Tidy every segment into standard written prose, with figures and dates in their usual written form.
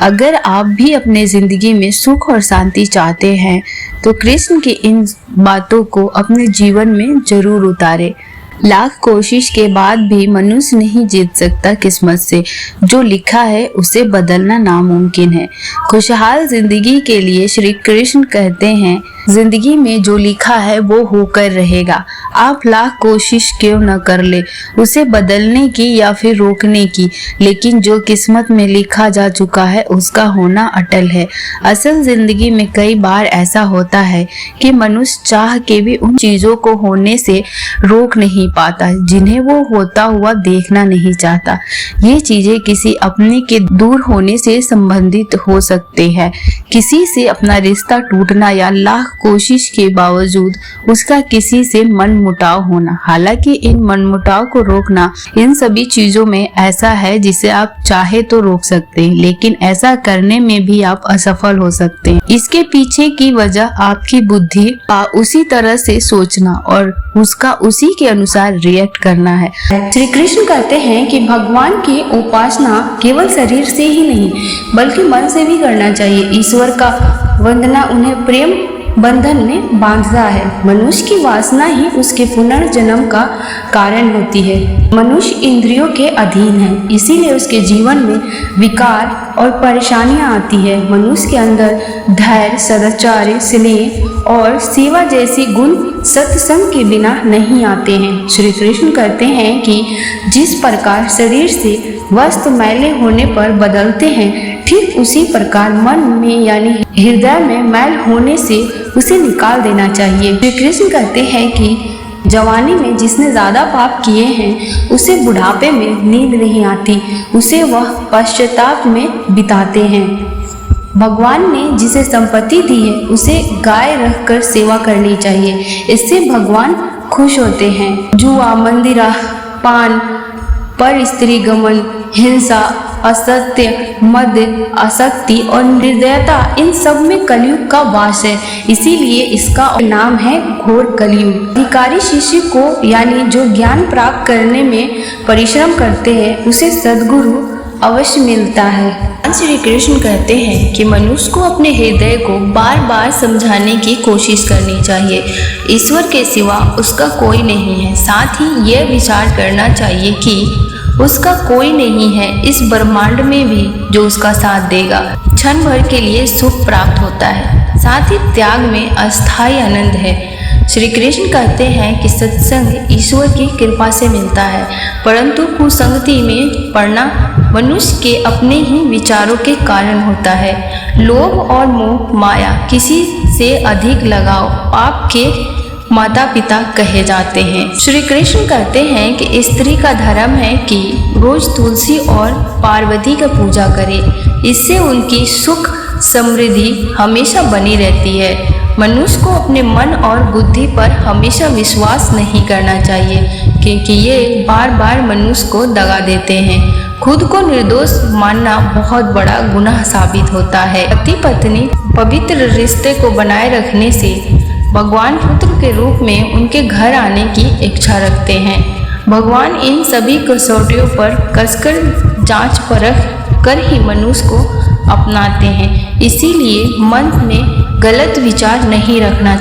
अगर आप भी अपने जिंदगी में सुख और शांति चाहते हैं तो कृष्ण की इन बातों को अपने जीवन में जरूर उतारें। लाख कोशिश के बाद भी मनुष्य नहीं जीत सकता किस्मत से। जो लिखा है उसे बदलना नामुमकिन है। खुशहाल जिंदगी के लिए श्री कृष्ण कहते हैं, जिंदगी में जो लिखा है वो होकर रहेगा। आप लाख कोशिश क्यों न कर ले उसे बदलने की या फिर रोकने की, लेकिन जो किस्मत में लिखा जा चुका है उसका होना अटल है। असल जिंदगी में कई बार ऐसा होता है कि मनुष्य चाह के भी उन चीजों को होने से रोक नहीं पाता जिन्हें वो होता हुआ देखना नहीं चाहता। ये चीजें किसी अपने के दूर होने से संबंधित हो सकते हैं, किसी से अपना रिश्ता टूटना या लाख कोशिश के बावजूद उसका किसी से मनमुटाव होना। हालांकि इन मनमुटाव को रोकना इन सभी चीजों में ऐसा है जिसे आप चाहे तो रोक सकते हैं, लेकिन ऐसा करने में भी आप असफल हो सकते हैं। इसके पीछे की वजह आपकी बुद्धि का उसी तरह से सोचना और उसका उसी के अनुसार रिएक्ट करना है। श्री कृष्ण कहते हैं कि भगवान की उपासना केवल शरीर से ही नहीं बल्कि मन से भी करना चाहिए। ईश्वर का वंदना उन्हें प्रेम बंधन में बांधता है। मनुष्य की वासना ही उसके पुनर्जन्म का कारण होती है। मनुष्य इंद्रियों के अधीन है, इसीलिए उसके जीवन में विकार और परेशानियां आती है। मनुष्य के अंदर धैर्य, सदाचार, स्नेह और सेवा जैसी गुण सत्संग के बिना नहीं आते हैं। श्री कृष्ण कहते हैं कि जिस प्रकार शरीर से वस्त्र मैले होने पर बदलते हैं, ठीक उसी प्रकार मन में यानी हृदय में मैल होने से उसे निकाल देना चाहिए। श्री कृष्ण कहते हैं कि जवानी में जिसने ज्यादा पाप किए हैं उसे बुढ़ापे में नींद नहीं आती, उसे वह पश्चाताप में बिताते हैं। भगवान ने जिसे संपत्ति दी है उसे गाय रखकर सेवा करनी चाहिए, इससे भगवान खुश होते हैं। जुआ, मंदिरा, पान, पर स्त्री गमन, हिंसा, असत्य, मद, आसक्ति और निर्दयता, इन सब में कलयुग का वास है, इसीलिए इसका नाम है घोर कलयुग। अधिकारी शिष्य को यानी जो ज्ञान प्राप्त करने में परिश्रम करते हैं उसे सद्गुरु अवश्य मिलता है। श्री कृष्ण कहते हैं कि मनुष्य को अपने हृदय को बार बार समझाने की कोशिश करनी चाहिए, ईश्वर के सिवा उसका कोई नहीं है। साथ ही यह विचार करना चाहिए कि उसका कोई नहीं है इस ब्रह्मांड में भी जो उसका साथ देगा। क्षण भर के लिए सुख प्राप्त होता है, साथ ही त्याग में अस्थायी आनंद है। श्री कृष्ण कहते हैं कि सत्संग ईश्वर की कृपा से मिलता है, परंतु कुसंगति में पड़ना मनुष्य के अपने ही विचारों के कारण होता है। लोभ और मोह, माया, किसी से अधिक लगाव पाप के माता पिता कहे जाते हैं। श्री कृष्ण कहते हैं कि स्त्री का धर्म है कि रोज तुलसी और पार्वती का पूजा करे, इससे उनकी सुख समृद्धि हमेशा बनी रहती है। मनुष्य को अपने मन और बुद्धि पर हमेशा विश्वास नहीं करना चाहिए, क्योंकि ये बार बार मनुष्य को दगा देते हैं। खुद को निर्दोष मानना बहुत बड़ा गुनाह साबित होता है। पति पत्नी पवित्र रिश्ते को बनाए रखने से भगवान पुत्र के रूप में उनके घर आने की इच्छा रखते हैं। भगवान इन सभी कसौटियों पर कसकर जांच परख कर ही मनुष्य को अपनाते हैं, इसीलिए मन में गलत विचार नहीं रखना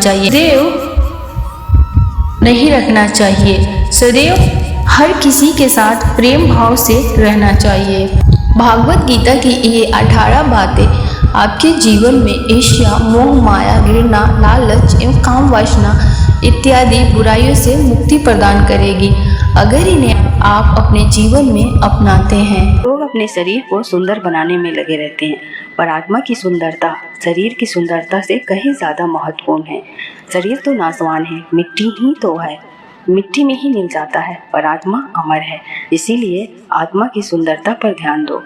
चाहिए, सदैव हर किसी के साथ प्रेम भाव से रहना चाहिए। भागवत गीता की ये 18 बातें आपके जीवन में ईर्ष्या, मोह, माया, घृणा, लालच एवं काम वासना इत्यादि बुराइयों से मुक्ति प्रदान करेगी, अगर इन्हें आप अपने जीवन में अपनाते हैं। लोग अपने शरीर को सुंदर बनाने में लगे रहते हैं, पर आत्मा की सुंदरता शरीर की सुंदरता से कहीं ज्यादा महत्वपूर्ण है। शरीर तो नासवान है, मिट्टी ही तो है, मिट्टी में ही मिल जाता है, पर आत्मा अमर है। इसीलिए आत्मा की सुंदरता पर ध्यान दो।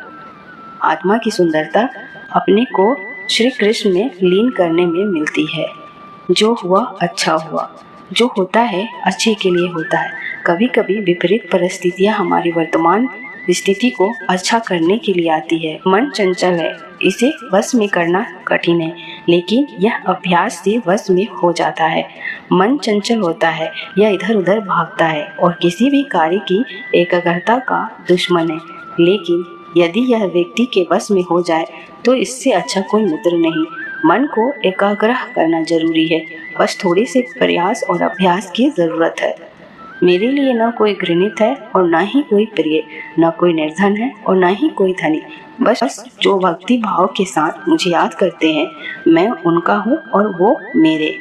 आत्मा की सुंदरता अपने को श्री कृष्ण में लीन करने में मिलती है। जो हुआ अच्छा हुआ, जो होता है अच्छे के लिए होता है। कभी कभी विपरीत परिस्थितियां हमारी वर्तमान स्थिति को अच्छा करने के लिए आती है। मन चंचल है, इसे वश में करना कठिन है, लेकिन यह अभ्यास से वश में हो जाता है। मन चंचल होता है, यह इधर उधर भागता है और किसी भी कार्य की एकाग्रता का दुश्मन है, लेकिन यदि यह व्यक्ति के बस में हो जाए तो इससे अच्छा कोई मित्र नहीं। मन को एकाग्र करना जरूरी है, बस थोड़े से प्रयास और अभ्यास की जरूरत है। मेरे लिए न कोई घृणित है और न ही कोई प्रिय, न कोई निर्धन है और न ही कोई धनी। बस जो भक्ति भाव के साथ मुझे याद करते हैं, मैं उनका हूँ और वो मेरे।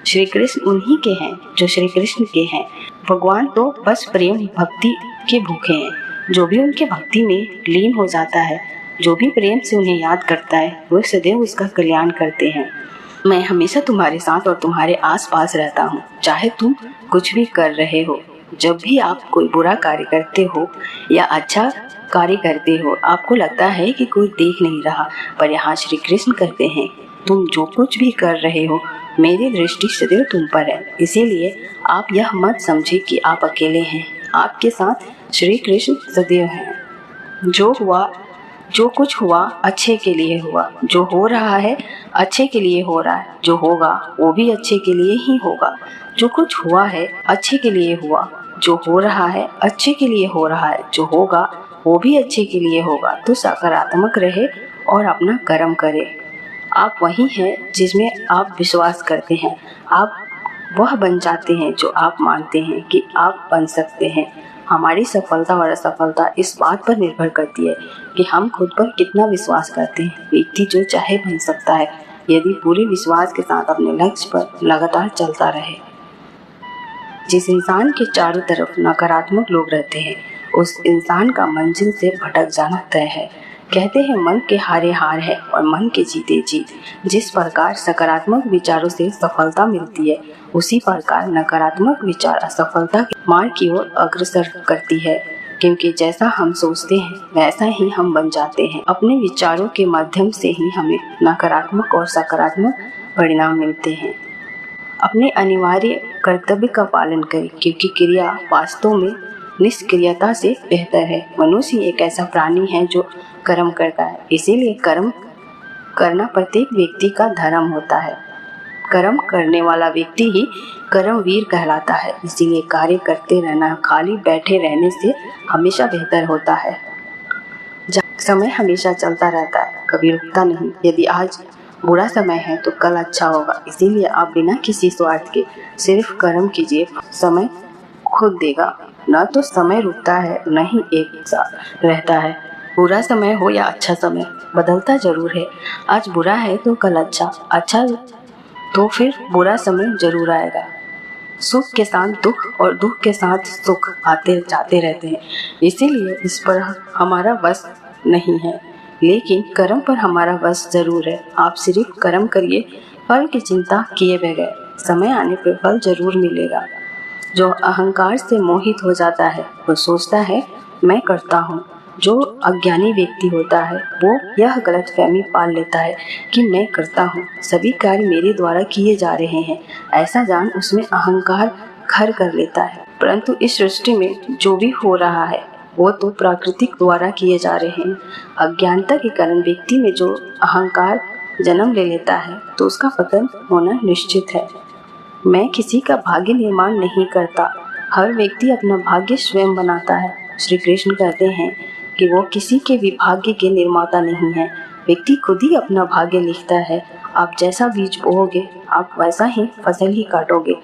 श्री कृष्ण उन्हीं के हैं जो श्री कृष्ण के हैं। भगवान तो बस प्रेम भक्ति के भूखे हैं। जो भी उनके भक्ति में लीन हो जाता है, जो भी प्रेम से उन्हें याद करता है, वो सदैव उसका कल्याण करते हैं। मैं हमेशा तुम्हारे साथ और तुम्हारे आसपास रहता हूँ, चाहे तुम कुछ भी कर रहे हो। जब भी आप कोई बुरा कार्य करते हो या अच्छा कार्य करते हो, आपको लगता है कि कोई देख नहीं रहा, पर यहाँ श्री कृष्ण कहते हैं, तुम जो कुछ भी कर रहे हो, मेरी दृष्टि सदैव तुम पर है। इसीलिए आप यह मत समझे कि आप अकेले हैं, आपके साथ श्री कृष्ण सदैव हैं। जो कुछ हुआ अच्छे के लिए हुआ, जो हो रहा है अच्छे के लिए हो रहा है, जो होगा वो भी अच्छे के लिए ही होगा। जो कुछ हुआ है अच्छे के लिए हुआ, जो हो रहा है अच्छे के लिए हो रहा है, जो होगा वो भी अच्छे के लिए होगा। तो सकारात्मक रहे और अपना कर्म करे। आप वही हैं जिसमें आप विश्वास करते हैं। आप वह बन जाते हैं जो आप मानते हैं कि आप बन सकते हैं। हमारी सफलता और असफलता इस बात पर निर्भर करती है कि हम खुद पर कितना विश्वास करते हैं। व्यक्ति जो चाहे बन सकता है, यदि पूरे विश्वास के साथ अपने लक्ष्य पर लगातार चलता रहे। जिस इंसान के चारों तरफ नकारात्मक लोग रहते हैं, उस इंसान का मंजिल से भटक जाना तय है। कहते हैं मन के हारे हार है और मन के जीते जीत। जिस प्रकार सकारात्मक विचारों से सफलता मिलती है, उसी प्रकार नकारात्मक विचार असफलता के मार्ग की ओर अग्रसर करती है। क्योंकि जैसा हम सोचते हैं वैसा ही हम बन जाते हैं। अपने विचारों के माध्यम से ही हमें नकारात्मक और सकारात्मक परिणाम मिलते हैं। अपने अनिवार्य कर्तव्य का पालन करें, क्योंकि क्रिया वास्तव में निष्क्रियता से बेहतर है। मनुष्य एक ऐसा प्राणी है जो कर्म करता है, इसीलिए कर्म करना प्रत्येक व्यक्ति का धर्म होता है। कर्म करने वाला व्यक्ति ही कर्मवीर कहलाता है। इसीलिए कार्य करते रहना खाली बैठे रहने से हमेशा बेहतर होता है। समय हमेशा चलता रहता है, कभी रुकता नहीं। यदि आज बुरा समय है तो कल अच्छा होगा। इसीलिए आप बिना किसी स्वार्थ के सिर्फ कर्म कीजिए, समय खुद देगा। न तो समय रुकता है, न ही एक साथ रहता है। बुरा समय हो या अच्छा समय, बदलता जरूर है। आज बुरा है तो कल अच्छा तो फिर बुरा समय जरूर आएगा। सुख के साथ दुख और दुख के साथ सुख आते जाते रहते हैं। इसीलिए इस पर हमारा बस नहीं है, लेकिन कर्म पर हमारा बस जरूर है। आप सिर्फ कर्म करिए, फल की चिंता किए बगैर। समय आने पर फल जरूर मिलेगा। जो अहंकार से मोहित हो जाता है, वो सोचता है मैं करता हूँ। जो अज्ञानी व्यक्ति होता है, वो यह गलतफहमी पाल लेता है कि मैं करता हूँ, सभी कार्य मेरे द्वारा किए जा रहे हैं। ऐसा जान उसमें अहंकार घर कर लेता है। परंतु इस सृष्टि में जो भी हो रहा है, वो तो प्राकृतिक द्वारा किए जा रहे हैं। अज्ञानता के कारण व्यक्ति में जो अहंकार जन्म ले लेता है, तो उसका पतन होना निश्चित है। मैं किसी का भाग्य निर्माण नहीं करता, हर व्यक्ति अपना भाग्य स्वयं बनाता है। श्री कृष्ण कहते हैं कि वो किसी के भी भाग्य के निर्माता नहीं है, व्यक्ति खुद ही अपना भाग्य लिखता है। आप जैसा बीज बोओगे, आप वैसा ही फसल ही काटोगे।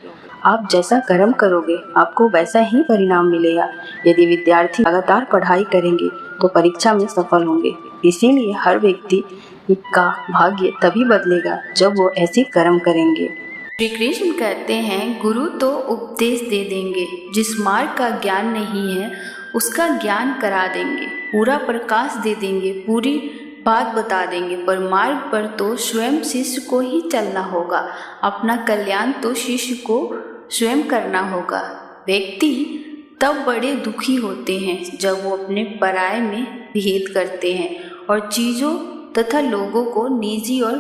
आप जैसा कर्म करोगे, आपको वैसा ही परिणाम मिलेगा। यदि विद्यार्थी लगातार पढ़ाई करेंगे तो परीक्षा में सफल होंगे। इसीलिए हर व्यक्ति का भाग्य तभी बदलेगा जब वो ऐसे कर्म करेंगे। श्री कृष्ण कहते हैं, गुरु तो उपदेश दे देंगे, जिस मार्ग का ज्ञान नहीं है उसका ज्ञान करा देंगे, पूरा प्रकाश दे देंगे, पूरी बात बता देंगे, पर मार्ग पर तो स्वयं शिष्य को ही चलना होगा। अपना कल्याण तो शिष्य को स्वयं करना होगा। व्यक्ति तब बड़े दुखी होते हैं जब वो अपने पराये में भेद करते हैं और चीज़ों तथा लोगों को निजी और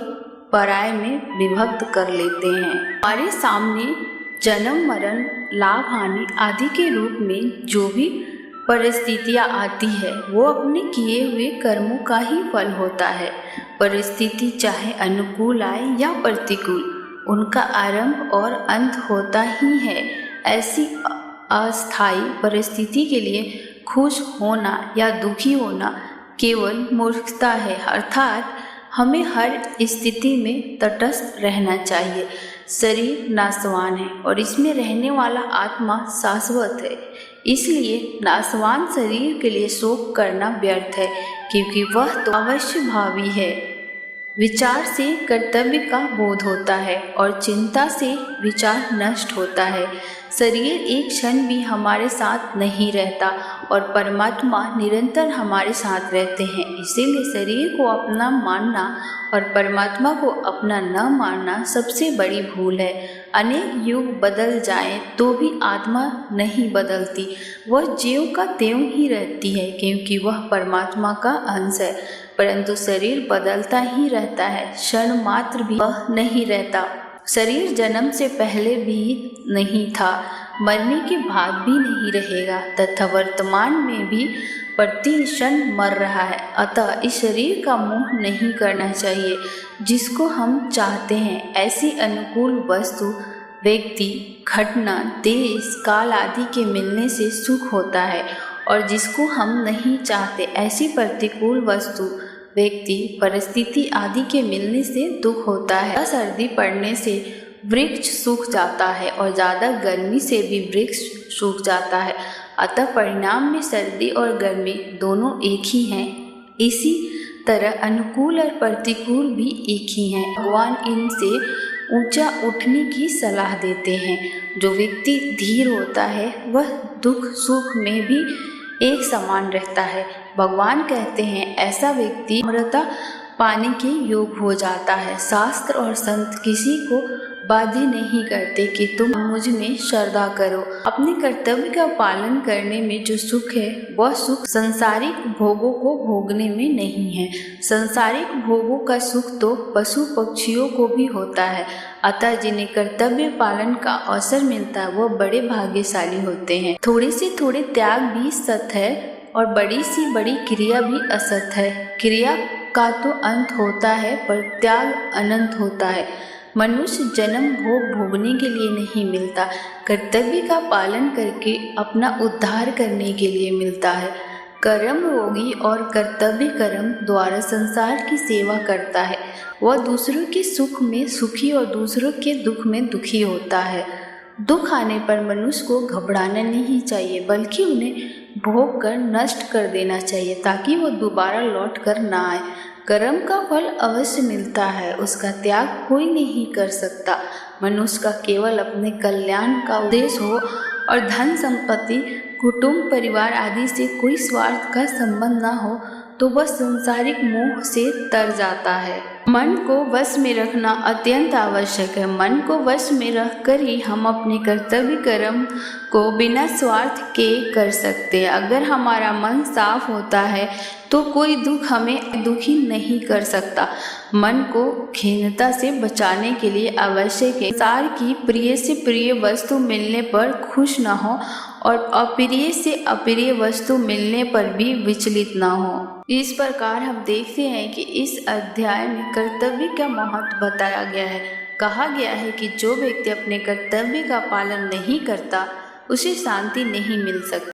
पराये में विभक्त कर लेते हैं। हमारे सामने जन्म मरण लाभ हानि आदि के रूप में जो भी परिस्थितियाँ आती है, वो अपने किए हुए कर्मों का ही फल होता है। परिस्थिति चाहे अनुकूल आए या प्रतिकूल, उनका आरंभ और अंत होता ही है। ऐसी अस्थायी परिस्थिति के लिए खुश होना या दुखी होना केवल मूर्खता है। अर्थात हमें हर स्थिति में तटस्थ रहना चाहिए। शरीर नाशवान है और इसमें रहने वाला आत्मा शाश्वत है, इसलिए नाशवान शरीर के लिए शोक करना व्यर्थ है, क्योंकि वह तो अवश्य भावी है। विचार से कर्तव्य का बोध होता है और चिंता से विचार नष्ट होता है। शरीर एक क्षण भी हमारे साथ नहीं रहता और परमात्मा निरंतर हमारे साथ रहते हैं। इसीलिए शरीर को अपना मानना और परमात्मा को अपना न मानना सबसे बड़ी भूल है। अनेक युग बदल जाएं तो भी आत्मा नहीं बदलती, वह ज्यों का त्यों ही रहती है, क्योंकि वह परमात्मा का अंश है। परंतु शरीर बदलता ही रहता है, क्षण मात्र भी वह नहीं रहता। शरीर जन्म से पहले भी नहीं था, मरने के बाद भी नहीं रहेगा तथा वर्तमान में भी प्रति क्षण मर रहा है। अतः इस शरीर का मोह नहीं करना चाहिए। जिसको हम चाहते हैं ऐसी अनुकूल वस्तु, व्यक्ति, घटना, देश, काल आदि के मिलने से सुख होता है, और जिसको हम नहीं चाहते ऐसी प्रतिकूल वस्तु, व्यक्ति, परिस्थिति आदि के मिलने से दुख होता है। सर्दी पड़ने से वृक्ष सूख जाता है और ज़्यादा गर्मी से भी वृक्ष सूख जाता है। अतः परिणाम में सर्दी और गर्मी दोनों एक ही हैं। इसी तरह अनुकूल और प्रतिकूल भी एक ही हैं। भगवान इनसे ऊंचा उठने की सलाह देते हैं। जो व्यक्ति धीर होता है वह दुख सुख में भी एक समान रहता है। भगवान कहते हैं ऐसा व्यक्ति अमरता पाने के योग हो जाता है। शास्त्र और संत किसी को बाध्य नहीं करते कि तुम मुझ में श्रद्धा करो। अपने कर्तव्य का पालन करने में जो सुख है वह सुख सांसारिक भोगों को भोगने में नहीं है। सांसारिक भोगों का सुख तो पशु पक्षियों को भी होता है। अतः जिन्हें कर्तव्य पालन का अवसर मिलता है वह बड़े भाग्यशाली होते हैं। थोड़े से थोड़े त्याग भी सत है और बड़ी सी बड़ी क्रिया भी असत है। क्रिया का तो अंत होता है पर त्याग अनंत होता है। मनुष्य जन्म भोग भोगने के लिए नहीं मिलता, कर्तव्य का पालन करके अपना उद्धार करने के लिए मिलता है। कर्म योगी और कर्तव्य कर्म द्वारा संसार की सेवा करता है। वह दूसरों के सुख में सुखी और दूसरों के दुख में दुखी होता है। दुख आने पर मनुष्य को घबराना नहीं चाहिए, बल्कि उन्हें भोग कर नष्ट कर देना चाहिए ताकि वह दोबारा लौट कर ना आए। कर्म का फल अवश्य मिलता है, उसका त्याग कोई नहीं कर सकता। मनुष्य का केवल अपने कल्याण का उद्देश्य हो और धन संपत्ति, कुटुंब, परिवार आदि से कोई स्वार्थ का संबंध ना हो तो वह सांसारिक मोह से तर जाता है। मन को वश में रखना अत्यंत आवश्यक है। मन को वश में रखकर ही हम अपने कर्तव्य कर्म को बिना स्वार्थ के कर सकते हैं। अगर हमारा मन साफ होता है तो कोई दुख हमें दुखी नहीं कर सकता। मन को खीनता से बचाने के लिए आवश्यक है संसार की प्रिय से प्रिय वस्तु मिलने पर खुश न हो और अप्रिय से अप्रिय वस्तु मिलने पर भी विचलित न हो। इस प्रकार हम देखते हैं कि इस अध्याय में कर्तव्य का महत्व बताया गया है। कहा गया है कि जो व्यक्ति अपने कर्तव्य का पालन नहीं करता उसे शांति नहीं मिल सकती।